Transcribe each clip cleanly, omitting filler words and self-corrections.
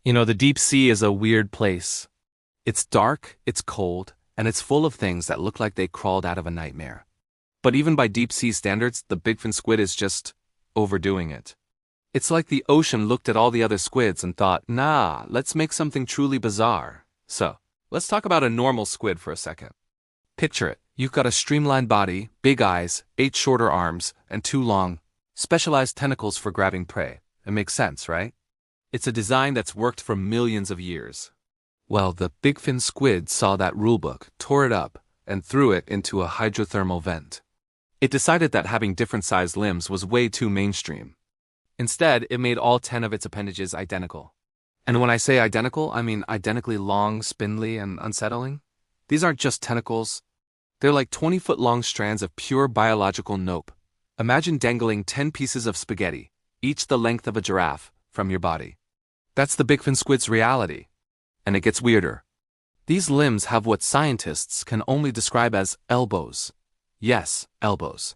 The deep sea is a weird place. It's dark, it's cold, and it's full of things that look like they crawled out of a nightmare. But even by deep sea standards, the Bigfin squid is just overdoing it. It's like the ocean looked at all the other squids and thought, nah, let's make something truly bizarre. So, let's talk about a normal squid for a second. Picture it. You've got a streamlined body, big eyes, 8 shorter arms, and 2 long, specialized tentacles for grabbing prey. It makes sense, right? It's a design that's worked for millions of years. Well, the Bigfin squid saw that rulebook, tore it up, and threw it into a hydrothermal vent. It decided that having different sized limbs was way too mainstream. Instead, it made all 10 of its appendages identical. And when I say identical, I mean identically long, spindly, and unsettling. These aren't just tentacles. They're like 20-foot-long strands of pure biological nope. Imagine dangling 10 pieces of spaghetti, each the length of a giraffe, from your body. That's the Bigfin squid's reality. And it gets weirder. These limbs have what scientists can only describe as elbows. Yes, elbows.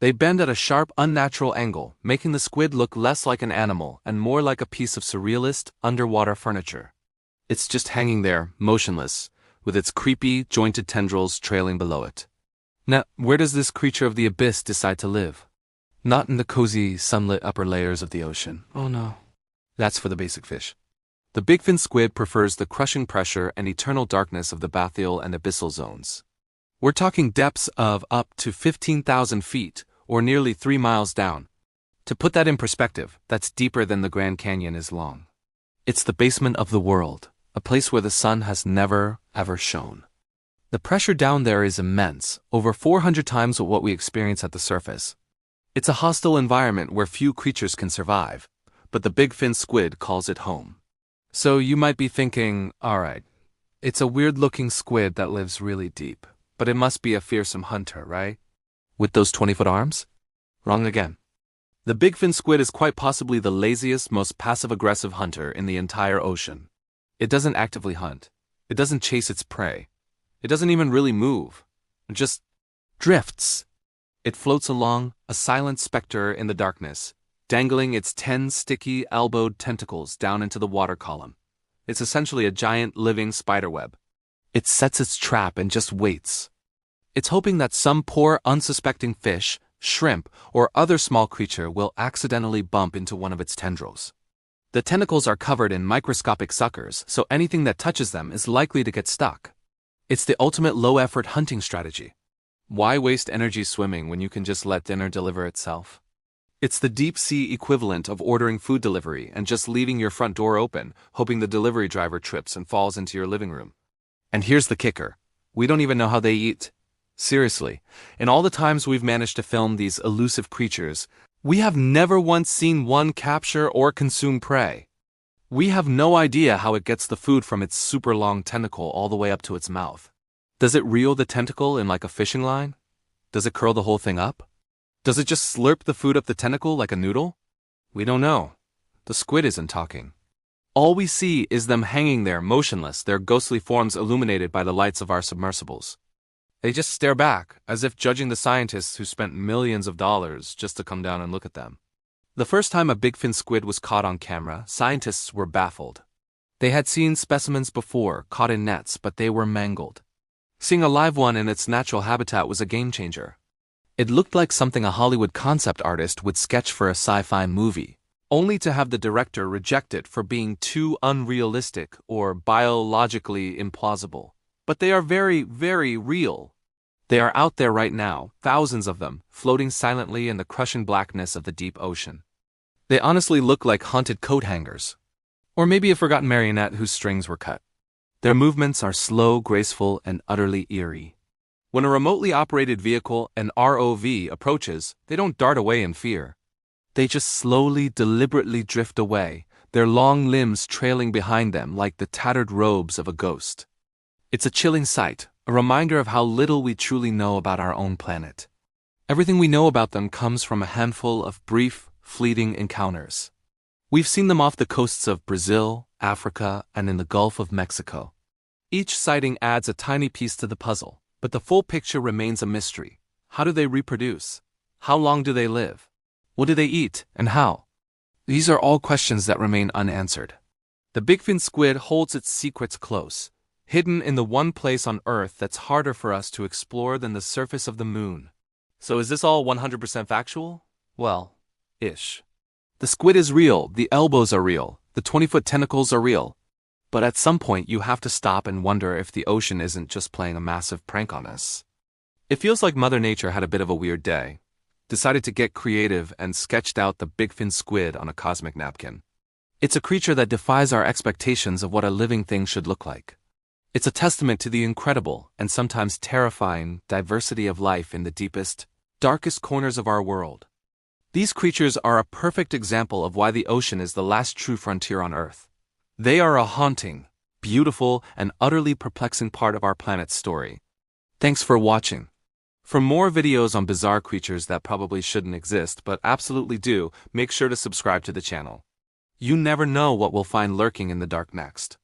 They bend at a sharp, unnatural angle, making the squid look less like an animal and more like a piece of surrealist, underwater furniture. It's just hanging there, motionless, with its creepy, jointed tendrils trailing below it. Now, where does this creature of the abyss decide to live? Not in the cozy, sunlit upper layers of the ocean. Oh no. That's for the basic fish. The Bigfin squid prefers the crushing pressure and eternal darkness of the bathyal and abyssal zones. We're talking depths of up to 15,000 feet, or nearly 3 miles down. To put that in perspective, that's deeper than the Grand Canyon is long. It's the basement of the world, a place where the sun has never, ever shone. The pressure down there is immense, over 400 times what we experience at the surface. It's a hostile environment where few creatures can survive, but the Bigfin squid calls it home. So you might be thinking, alright, it's a weird-looking squid that lives really deep, but it must be a fearsome hunter, right? With those 20-foot arms? Wrong again. The Bigfin squid is quite possibly the laziest, most passive-aggressive hunter in the entire ocean. It doesn't actively hunt. It doesn't chase its prey. It doesn't even really move. It just drifts. It floats along, a silent specter in the darkness, dangling its 10 sticky, elbowed tentacles down into the water column. It's essentially a giant, living spiderweb. It sets its trap and just waits. It's hoping that some poor, unsuspecting fish, shrimp, or other small creature will accidentally bump into one of its tendrils. The tentacles are covered in microscopic suckers, so anything that touches them is likely to get stuck. It's the ultimate low-effort hunting strategy. Why waste energy swimming when you can just let dinner deliver itself? It's the deep-sea equivalent of ordering food delivery and just leaving your front door open, hoping the delivery driver trips and falls into your living room. And here's the kicker. We don't even know how they eat. Seriously, in all the times we've managed to film these elusive creatures, we have never once seen one capture or consume prey. We have no idea how it gets the food from its super long tentacle all the way up to its mouth. Does it reel the tentacle in like a fishing line? Does it curl the whole thing up? Does it just slurp the food up the tentacle like a noodle? We don't know. The squid isn't talking. All we see is them hanging there motionless, their ghostly forms illuminated by the lights of our submersibles. They just stare back, as if judging the scientists who spent millions of dollars just to come down and look at them. The first time a Bigfin squid was caught on camera, scientists were baffled. They had seen specimens before, caught in nets, but they were mangled. Seeing a live one in its natural habitat was a game-changer. It looked like something a Hollywood concept artist would sketch for a sci-fi movie, only to have the director reject it for being too unrealistic or biologically implausible. But they are very, very real. They are out there right now, thousands of them, floating silently in the crushing blackness of the deep ocean. They honestly look like haunted coat hangers. Or maybe a forgotten marionette whose strings were cut. Their movements are slow, graceful, and utterly eerie. When a remotely operated vehicle, an ROV, approaches, they don't dart away in fear. They just slowly, deliberately drift away, their long limbs trailing behind them like the tattered robes of a ghost. It's a chilling sight, a reminder of how little we truly know about our own planet. Everything we know about them comes from a handful of brief, fleeting encounters. We've seen them off the coasts of Brazil, Africa, and in the Gulf of Mexico. Each sighting adds a tiny piece to the puzzle, but the full picture remains a mystery. How do they reproduce? How long do they live? What do they eat, and how? These are all questions that remain unanswered. The Bigfin squid holds its secrets close, hidden in the one place on Earth that's harder for us to explore than the surface of the moon. So is this all 100% factual? Well, ish. The squid is real, the elbows are real, the 20-foot tentacles are real. But at some point you have to stop and wonder if the ocean isn't just playing a massive prank on us. It feels like Mother Nature had a bit of a weird day, decided to get creative and sketched out the Bigfin squid on a cosmic napkin. It's a creature that defies our expectations of what a living thing should look like. It's a testament to the incredible and sometimes terrifying diversity of life in the deepest, darkest corners of our world. These creatures are a perfect example of why the ocean is the last true frontier on Earth. They are a haunting, beautiful, and utterly perplexing part of our planet's story. Thanks for watching. For more videos on bizarre creatures that probably shouldn't exist but absolutely do, make sure to subscribe to the channel. You never know what we'll find lurking in the dark next.